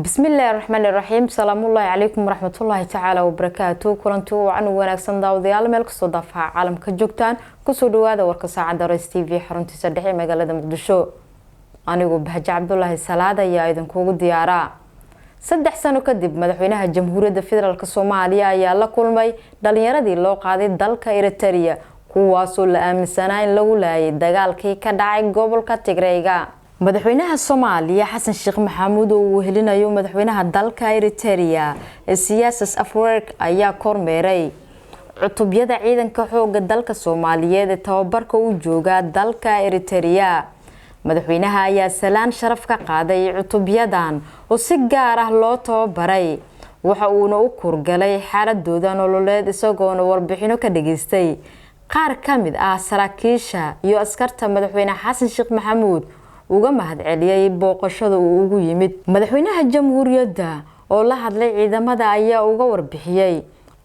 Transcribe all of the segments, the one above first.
بسم الله الرحمن الرحيم سلام الله عليكم ورحمة الله تعالى وبركاته كلنتو عن wanaagsan daawadayaal meel ka soo daafaca caalamka joogtaan ku soo dhawaada warka saacada Rays TV xaruntiisa dhexe magaalada Muqdisho anigu Bahja Cabdullaahi Salaad ayaa idin kugu diyaara 3 sano kadib madaxweynaha Jamhuuriyadda Federaalka Soomaaliya ayaa la kulmay dhalinyaradii loo qaaday dalka Eritrea kuwaas oo la aaminsanaa in lagu laayay dagaalkii ka dhacay gobolka Tigreega madaxweynaha Soomaaliya Xasan Sheekh Maxamuud oo helinayo madaxweynaha dalka Eritrea Siyaasas Afwerki ayaa kormeeray cutubyada ciidanka xoogga dalka Soomaaliyeed ee tababarka u jooga dalka Eritrea madaxweynaha ayaa salaan sharaf ka qaaday cutubyadan oo si gaar ah loo tababaray waxa uu u kurgalay xaaladooda nololeed isagoo warbixino ka dhageystay qaar kamid ah saraakiisha iyo askarta madaxweyne Xasan Sheekh Maxamuud uga mahad celiyay booqashada uu ugu yimid madaxweynaha jamhuuriyadda oo la hadlay ciidamada ayaa uga warbixiyay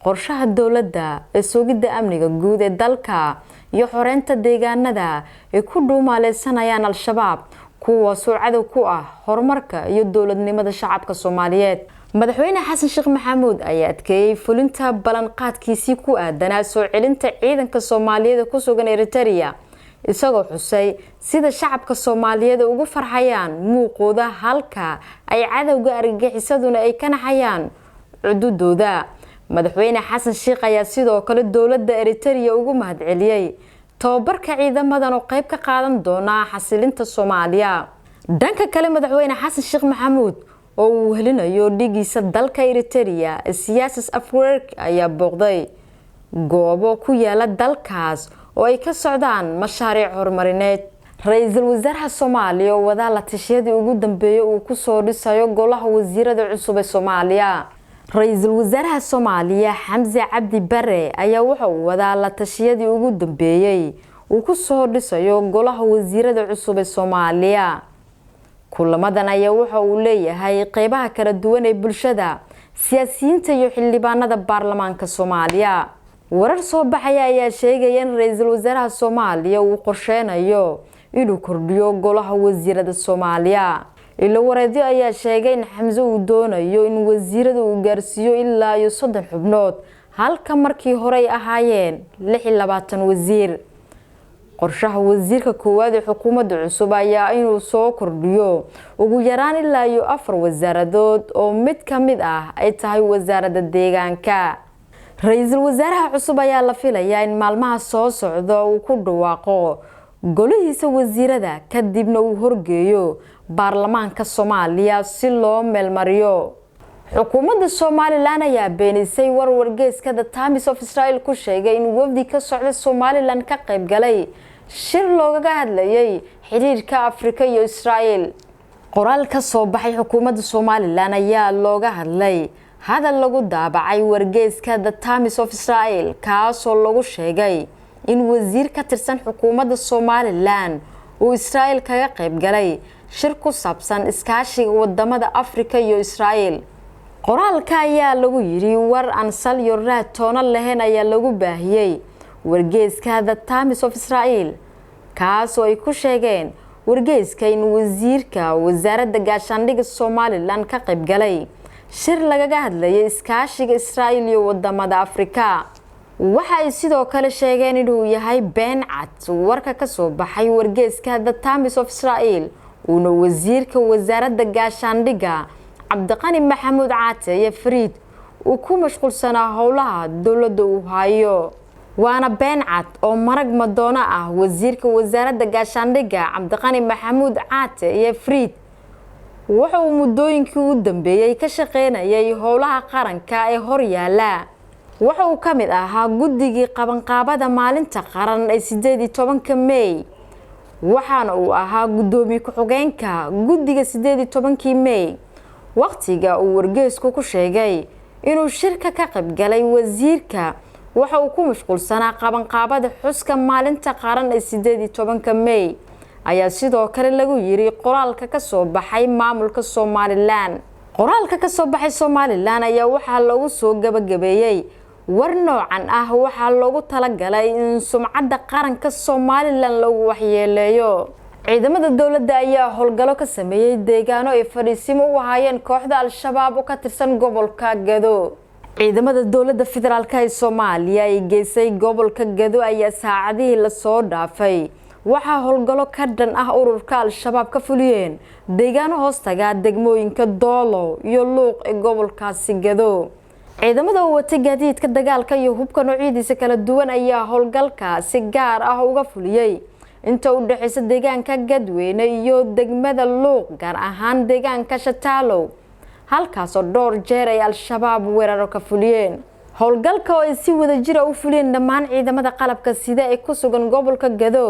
qorshaha dawladda ee sugidda amniga guud ee dalka iyo xoreynta deegaanada ee ku dhuumaaleysanayaan al-shabaab kuwaas oo cadow ku ah horumarka iyo dawladnimada shacabka Soomaaliyeed madaxweyne Xasan Sheekh Maxamuud ayaa adkeeyay fulinta balanqaadkiisii ku aadanaa soo celinta ciidanka Soomaaliyeed ku sugan Eritrea isagoo xusay sida shacabka Soomaaliyeed ugu farxayaan muuqooda halka ay cadawga argagixisaduna ay ka naxayaan cududooda madaxweyne Xasan Sheekh ayaa sidoo kale dawladda Eritrea ugu mahad celiyay tababarka ciidamadan oo qayb ka qaadan doona xasilinta Soomaaliya dhanka kale madaxweyne Xasan Sheekh Maxamuud oo uu helinayo dhigiisa dalka Eritrea Siyaasas Afwerki ayaa booqday goobo ku yaala dalkaas oo ay ka socdaan mashaariic horumarineed ra'iisul wasaaraha Soomaaliya oo wada la tashiyadii ugu dambeeyay uu ku soo dhisayo golaha wasiirada cusub ee Soomaaliya ra'iisul wasaaraha Soomaaliya Xamse Cabdi Barre ayaa waxa uu wada la tashiyadii ugu dambeeyay uu ku soo dhisayo golaha wasiirada cusub ee Soomaaliya kulamadan ayaa waxa uu leeyahay qaybaha kala duwan ee bulshada siyaasiyiinta iyo xildhibaanada baarlamaanka Soomaaliya warar soo baxay ayaa sheegay in ra'iisul wasaaraha Soomaaliya uu qorsheynayo inuu kordhiyo golaha wasiirada Soomaaliya ilo wareedyo ayaa sheegay in Xamse uu doonayo in wasiirada uu gaarsiiyo ilaa 30 xubnood halka markii hore ay ahaayeen 26 wasiir qorshaha wasiirka koowaad ee xukuumadda cusub ayaa inuu soo kordhiyo ugu yaraan ilaa 4 wasaaradood oo mid kamid ah ay tahay wasaaradda deegaanka ra'iisul wasaaraha cusub ayaa la filayaa in maalmaha soo socda uu ku dhawaaqo golihiisa wasiirada kadibna uu horgeeyo baarlamaanka Soomaaliya si loo meelmariyo xukuumadda Soomaaliland ayaa beenisay wargeeska The Times of Israel ku sheegay in wafdi ka socda Soomaaliland ka qayb galay shir looga hadlayay xiriirka Afrika iyo Israel qoraal ka soo baxay xukuumadda Soomaaliland ayaa looga hadlay hadal lagu daabacay wargeeska The Times of Israel kaas oo lagu sheegay in wasiir ka tirsan xukuumadda Soomaaliland uu Israel kaga qayb galay shir ku saabsan iskaashiga wadamada Afrika iyo Israel qoraalka ayaa lagu yiri war aan sal iyo raad toona lahayn ayaa lagu baahiyay wargeeska The Times of Israel kaas oo ay ku sheegeen wargeeska in wasiirka wasaaradda gaashaandhigga Soomaaliland ka qayb galay shir lagaga hadlayay iskaashiga Israel iyo wadamada Afrika waxa ay sidoo kale sheegeen inuu yahay been cad warka ka soo baxay wargeeska The Times of Israel uu wasiirka wasaaradda gaashaandhigga Cabdiqani Maxamuud Caate iyo Fariid uu ku mashquulsanaa howlaha dawladda uu hayo waana been cad oo marag madoona ah wasiirka wasaaradda gaashaandhigga Cabdiqani Maxamuud Caate iyo Fariid waxa uu muddooyinkii u dambeeyay ka shaqeynayay howlaha qaranka ee hor yaala waxa uu kamid ahaa guddigii qabanqaabada maalinta qaran ee 18 May waxaana uu ahaa gudoomiye ku-xigeenka guddiga 18 May waqtiga uu wargeesku ku sheegay inuu shirka ka qayb galay wasiirka waxa uu ku mashquulsanaa qabanqaabada xuska maalinta qaran ee 18 May ayaa sidoo kale lagu yiri qoraalka ka soo baxay maamulka Soomaaliland qoraalka ka soo baxay Soomaaliland ayaa waxa lagu soo gabagabeeyay war noocan ah waxa loogu talagalay in sumcadda qaranka Soomaaliland lagu waxyeeleeyo ciidamada dowladda ayaa howlgalo ka sameeyay deegaano ay fadhiisimo u ahaayeen kooxda al-shabaab oo ka tirsan gobolka Gado. ciidamada dowladda federaalka ee Soomaaliya ay geysay gobolka Gado ayaa saacadihii la soo dhaafay waxaa howlgalo ka dhan ah ururka al-shabaab ka fuliyeen deegaano hoostaga degmooyinka Doolo iyo Luuq ee gobolkaasi Gado. ciidamada watay gaadiidka dagaalka iyo hubka noocyadiisa kala duwan ayaa howlgalka si gaar ah uga fuliyay inta u dhaxaysa deegaanka Gadweyne iyo degmada Luuq gaar ahaan deegaanka Shataalow halkaas oo dhowr jeer ay al-shabaab weeraro ka fuliyeen. howlgalka oo ay si wadajir ah u fuliyeen dhammaan ciidamada qalabka sida ee ku sugan gobolka Gado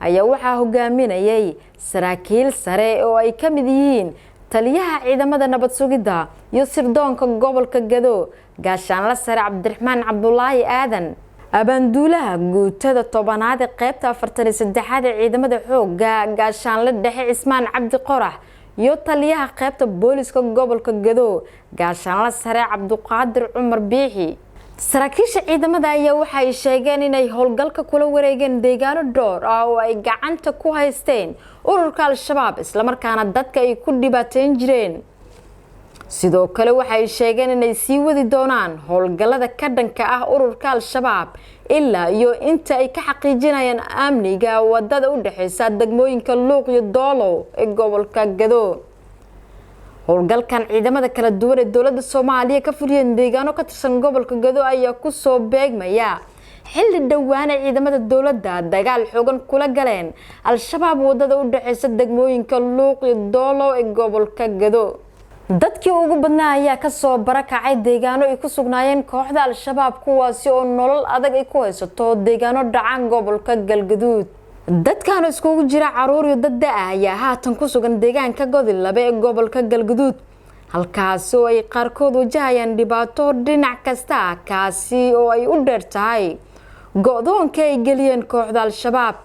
ayaa waxaa hogaaminayay saraakiil sare oo ay ka mid yihiin taliyaha ciidamada nabad sugidda iyo sirdoonka gobolka Gado gaashaanle sare Cabdiraxmaan Cabdullaahi Aadan abaanduulaha guutada 10aad ee qaybta 43aad ee ciidamada xoogga gaashaanle dhexe Cismaan Cabdi Qorax iyo taliyaha qaybta booliska gobolka Gado gaashaanle sare Cabduqaadir Cumar Biixi. saraakiisha ciidamada ayaa waxay sheegeen inay howlgalka kula wareegeen deegaano dhowr ah oo ay gacanta ku haysteen ururka al-shabaab isla markaana dadka ay ku dhibaateyn jireen. sidoo kale waxay sheegeen inay sii wadi doonaan howlgalada ka dhanka ah ururka al-shabaab ilaa iyo inta ay ka xaqiijinayaan amniga wadada u dhaxaysa degmooyinka Luuq iyo Doolo ee gobolka Gado. howlgalkan ciidamada kala duwan ee dowladda Soomaaliya ka fuliyeen deegaano ka tirsan gobolka Gado ayaa ku soo beegmaya xilli dhawaan ciidamada dowladda dagaal xooggan kula galeen al-shabaab wadada u dhaxaysa degmooyinka Luuq iyo Doolo ee gobolka Gado. dadkii ugu badnaa ayaa ka soo barakacay deegaano ay ku sugnaayeen kooxda al-shabaab kuwaasi oo nolol adag ay ku haysato deegaano dhacan gobolka Galgaduud. dadkan iskugu jira caruur iyo dad da' ah ayaa haatan ku sugan deegaanka Godilabe ee gobolka Galgaduud halkaas oo ay qaarkood wajahayaan dhibaato dhinac kasta kaasi oo ay u dheer tahay go'doonka ay geliyeen kooxda al-shabaab.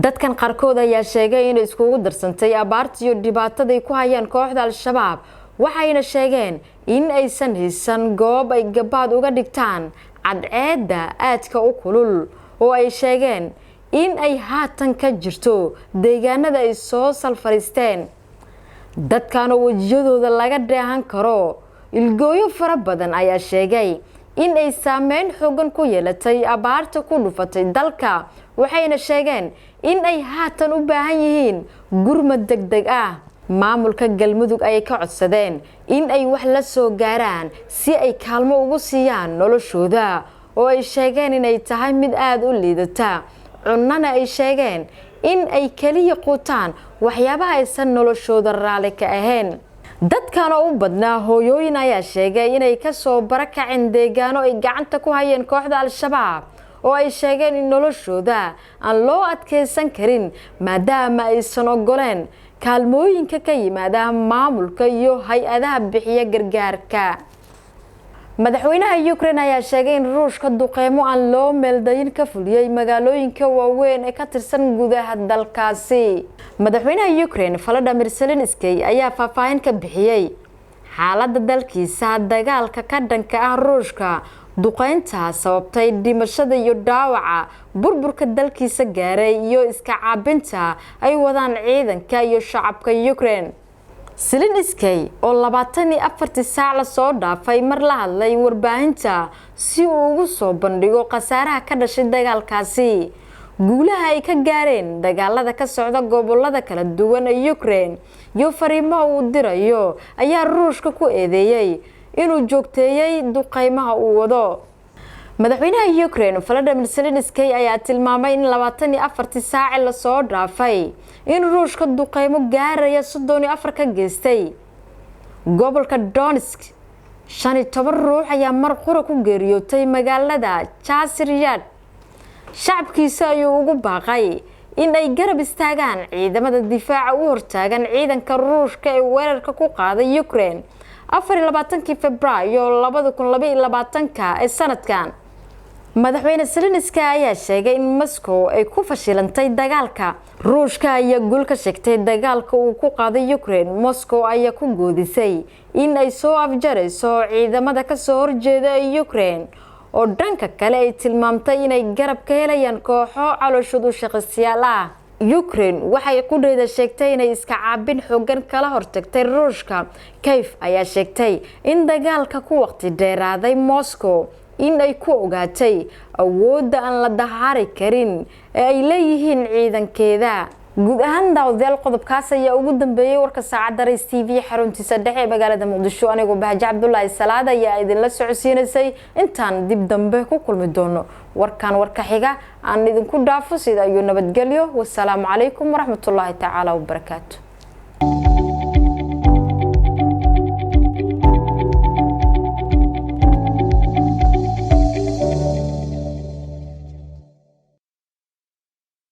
dadkan qaarkood ayaa sheegay in iskugu darsantay abaarta iyo dhibaatada ay ku hayaan kooxda al-shabaab waxayna sheegeen in aysan haysan goob ay gabaad uga dhigtaan cadceedda aadka u kulul oo ay sheegeen in ay haatan ka jirto deegaanada ay soo salfaristeen. dadkan oo wajiyadooda laga dheehan karo ilgooyo fara badan ayaa sheegay in ay saameyn xooggan ku yeelatay abaarta ku dhufatay dalka waxayna sheegeen in ay haatan u baahan yihiin gurmad degdeg ah. maamulka Galmudug ay ka codsadeen in ay wax la soo gaaraan si ay kaalmo ugu siiyaan noloshooda oo ay sheegeen in ay tahay mid aad u liidata cunana ay sheegeen in ay kaliya quutaan waxyaabaha aysan noloshooda raali ka ahayn. dadkan oo u badnaa hooyooyin ayaa sheegay inay ka soo barakaceen deegaano ay gacanta ku hayeen kooxda al-shabaab oo ay sheegeen in noloshooda aan loo adkeysan karin maadaama aysan ogoleen kaalmooyinka ka yimaada maamulka iyo hay-adaha bixiya gargaarka. madaxweynaha Ukraine ayaa sheegay in Ruushka duqeymo aan loo meeldayin ka fuliyay magaalooyinka waaweyn ee ka tirsan gudaha dalkaasi. madaxweynaha Ukraine Volodymyr Zelensky ayaa faahfaahin ka bixiyay xaaladda dalkiisa dagaalka ka dhanka ah Ruushka duqeynta sababtay dhimashada iyo dhaawaca burburka dalkiisa gaaray iyo iska caabinta ay wadaan ciidanka iyo shacabka Ukraine. Zelensky oo 24 saac la soo dhaafay mar la hadlay warbaahinta si uu ugu soo bandhigo khasaaraha ka dhashay dagaalkaasi guulaha ay ka gaareen dagaalada ka socda gobolada kala duwan ee Ukraine iyo fariimaha uu dirayo ayaa Ruushka ku eedeeyay inuu joogteeyay duqeymaha uu wado. madaxweynaha Ukraine Volodymyr Zelensky ayaa tilmaamay in 24 saac la soo dhaafay in Ruushka duqeymo gaaraya 34 ka geystay gobolka Donetsk. 15 ruux ayaa mar qura ku geeriyootay magaalada Chasiryad. shacabkiisa ayuu ugu baaqay in ay garab istaagaan ciidamada difaaca u hortaagan ciidanka Ruushka ee weerarka ku qaaday Ukraine 24 Febraayo 2022 ee sanadkan. madaxweyne Zelensky ayaa sheegay in Moscow ay ku fashilantay dagaalka. Ruushka ayaa guul ka sheegtay dagaalka uu ku qaaday Ukraine. Moscow ayaa ku goodisay in ay soo afjarayso ciidamada ka soo horjeeda ee Ukraine oo dhanka kale ay tilmaamtay inay garab ka helayaan kooxo calooshoodu shaqsiyaal ah. Ukraine waxay qudheeda sheegtay inay iska caabin xooggan kala hortagtay Ruushka. Kiev ayaa sheegtay in dagaalka ku waqti dheeraaday Moscow in ay ku ogaatay awoodda aan la dahari karin ee ay leeyihiin ciidankeeda. guud ahaan daawadayaal qodobkaas ayaa ugu dambeeyay warka saacadda Rays TV xaruntiisa dhexe magaalada Muqdisho. Anigu Bahja Cabdullaahi Salaad ayaa idin la socodsiinaysay. intaan dib dambe ku kulmi doono warkan warka xiga aan idinku dhaafo sida iyo nabadgelyo. wassalaamu calaykum waraxmatullaahi tacaala wabarakaatuh.